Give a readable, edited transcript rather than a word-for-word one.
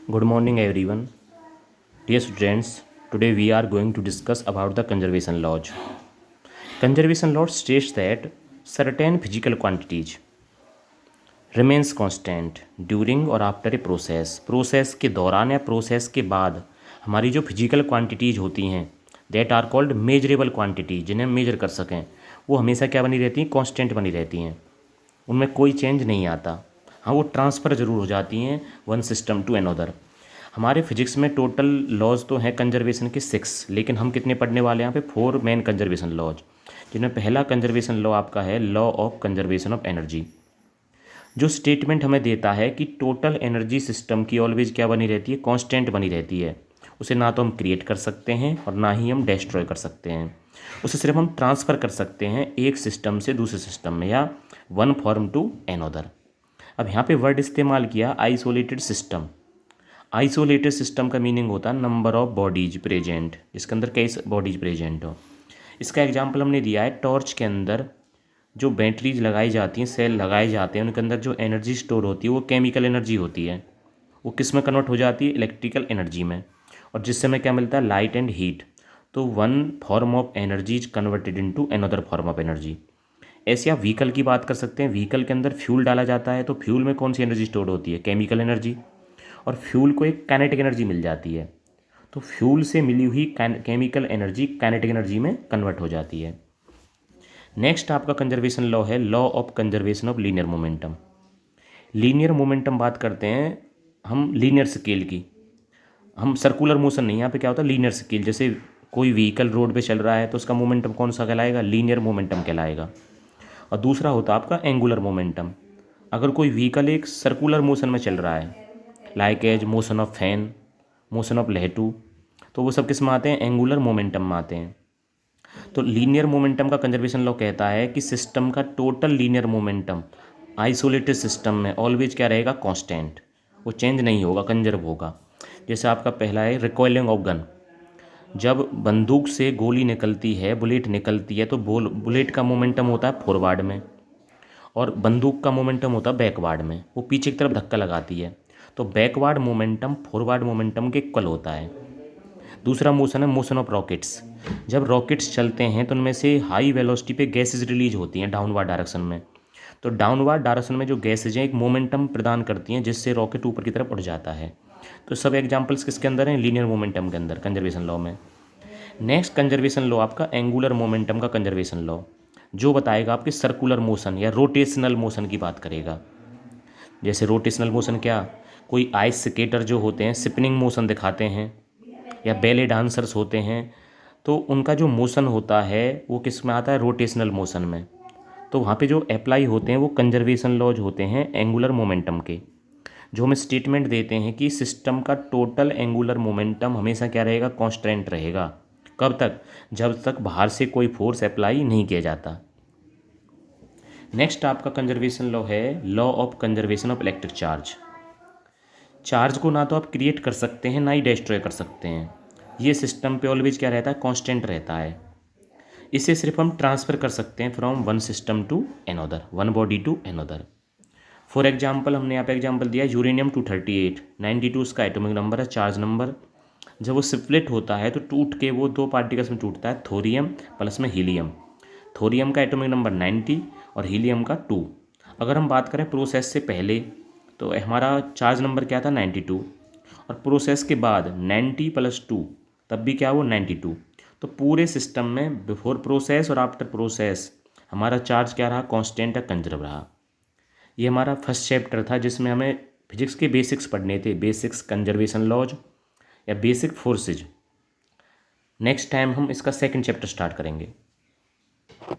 Good morning, everyone. Dear students, today we are going to discuss about the conservation laws. Conservation law states that certain physical quantities remains constant during और after a process के दौरान या process के बाद हमारी जो physical quantities होती हैं that are called measurable quantity, जिन्हें हम मेजर कर सकें, वो हमेशा क्या बनी रहती हैं? कांस्टेंट बनी रहती हैं, उनमें कोई चेंज नहीं आता। हाँ, वो ट्रांसफ़र ज़रूर हो जाती हैं वन सिस्टम टू अनदर। हमारे फिजिक्स में टोटल लॉज तो हैं कंजर्वेशन के 6, लेकिन हम कितने पढ़ने वाले हैं यहाँ पे? 4 मेन कंजर्वेशन लॉज, जिनमें पहला कंजर्वेशन लॉ आपका है law of conservation of energy, जो स्टेटमेंट हमें देता है कि टोटल एनर्जी सिस्टम की ऑलवेज क्या बनी रहती है? कांस्टेंट बनी रहती है। उसे ना तो हम क्रिएट कर सकते हैं और ना ही हम डिस्ट्रॉय कर सकते हैं। उसे सिर्फ हम ट्रांसफ़र कर सकते हैं एक सिस्टम से दूसरे सिस्टम में, या वन फॉर्म टू अनदर। अब यहाँ पे वर्ड इस्तेमाल किया आइसोलेटेड सिस्टम। आइसोलेटेड सिस्टम का मीनिंग होता है नंबर ऑफ बॉडीज प्रेजेंट, जिसके अंदर कई बॉडीज प्रेजेंट हो। इसका एग्जांपल हमने दिया है टॉर्च के अंदर जो बैटरीज लगाई जाती हैं, सेल लगाए जाते हैं, उनके अंदर जो एनर्जी स्टोर होती है वो केमिकल एनर्जी होती है। वो किस में कन्वर्ट हो जाती है? इलेक्ट्रिकल एनर्जी में, और जिससे हमें क्या मिलता है? Light and heat. तो one form of energy is converted into another form of energy. ऐसे आप व्हीकल की बात कर सकते हैं। व्हीकल के अंदर फ्यूल डाला जाता है, तो फ्यूल में कौन सी एनर्जी स्टोर होती है? Chemical energy. और फ्यूल को एक काइनेटिक एनर्जी मिल जाती है, तो फ्यूल से मिली हुई केमिकल एनर्जी काइनेटिक एनर्जी में कन्वर्ट हो जाती है। नेक्स्ट आपका कंजर्वेशन लॉ है law of conservation of linear momentum. Linear momentum बात करते हैं हम लीनियर स्केल की, हम सर्कुलर मोशन नहीं, यहाँ पे क्या होता है? Linear scale. जैसे कोई व्हीकल रोड पे चल रहा है तो उसका मोमेंटम कौन सा कहलाएगा? लीनियर मोमेंटम कहलाएगा। और दूसरा होता है आपका एंगुलर मोमेंटम। अगर कोई व्हीकल एक सर्कुलर मोशन में चल रहा है, like as motion of fan, motion of लहटू, तो वो सब किस में आते हैं? एंगुलर मोमेंटम में आते हैं। तो लीनियर मोमेंटम का कंजर्वेशन लॉ कहता है कि सिस्टम का total linear momentum isolated system में ऑलवेज क्या रहेगा? कांस्टेंट, वो चेंज नहीं होगा, कंजर्व होगा। जैसे आपका पहला है रिकॉइलिंग ऑफ गन। जब बंदूक से गोली निकलती है, बुलेट निकलती है, तो बुलेट का मोमेंटम होता है फॉरवर्ड में और बंदूक का मोमेंटम होता है बैकवर्ड में, वो पीछे की तरफ धक्का लगाती है। तो बैकवर्ड मोमेंटम फॉरवर्ड मोमेंटम के इक्वल होता है। दूसरा मोशन है मोशन ऑफ रॉकेट्स। जब रॉकेट्स चलते हैं तो उनमें से हाई वेलोसिटी पे गैसेज रिलीज होती हैं डाउनवर्ड डायरेक्शन में। तो डाउनवर्ड डायरेक्शन में जो गैसेज हैं एक मोमेंटम प्रदान करती हैं, जिससे रॉकेट ऊपर की तरफ उड़ जाता है। तो सब एग्जांपल्स किसके अंदर हैं? लीनियर मोमेंटम के अंदर, कंजर्वेशन लॉ में। नेक्स्ट कंजर्वेशन लॉ आपका एंगुलर मोमेंटम का कंजर्वेशन लॉ, जो बताएगा आपके सर्कुलर मोशन या रोटेशनल मोशन की बात करेगा। जैसे रोटेशनल मोशन क्या? कोई आइस स्केटर जो होते हैं स्पिनिंग मोशन दिखाते हैं, या बैले डांसर्स होते हैं, तो उनका जो मोशन होता है वो किस में आता है? रोटेशनल मोशन में। तो वहाँ पे जो अप्लाई होते हैं वो कंजर्वेशन लॉज होते हैं एंगुलर मोमेंटम के, जो हमें स्टेटमेंट देते हैं कि सिस्टम का टोटल एंगुलर मोमेंटम हमेशा क्या रहेगा? कांस्टेंट रहेगा। कब तक? जब तक बाहर से कोई फोर्स अप्लाई नहीं किया जाता। नेक्स्ट आपका कंजर्वेशन लॉ है law of conservation of electric charge. Charge को ना तो आप क्रिएट कर सकते हैं, ना ही डिस्ट्रॉय कर सकते हैं। ये सिस्टम पे ऑलवेज क्या रहता है? कांस्टेंट रहता है। इसे सिर्फ हम ट्रांसफ़र कर सकते हैं from one system to another, one body to another. For example हमने यहाँ पे एग्जांपल दिया यूरेनियम 238, 92 उसका एटॉमिक नंबर है, चार्ज नंबर। जब वो स्प्लिट होता है तो टूट के वो 2 पार्टिकल्स में टूटता है, थोरियम प्लस में हीलियम। थोरियम का एटॉमिक नंबर 90 और हीलियम का 2। अगर हम बात करें प्रोसेस से पहले, तो हमारा चार्ज नंबर क्या था? 92। और प्रोसेस के बाद 90 + 2, तब भी क्या? वो 92। तो पूरे सिस्टम में बिफोर प्रोसेस और आफ्टर प्रोसेस हमारा चार्ज क्या रहा? कांस्टेंट या कंजर्व रहा। ये हमारा फर्स्ट चैप्टर था, जिसमें हमें फिजिक्स के बेसिक्स पढ़ने थे, बेसिक्स कंजर्वेशन लॉज या बेसिक फोर्सेज। नेक्स्ट टाइम हम इसका सेकंड चैप्टर स्टार्ट करेंगे।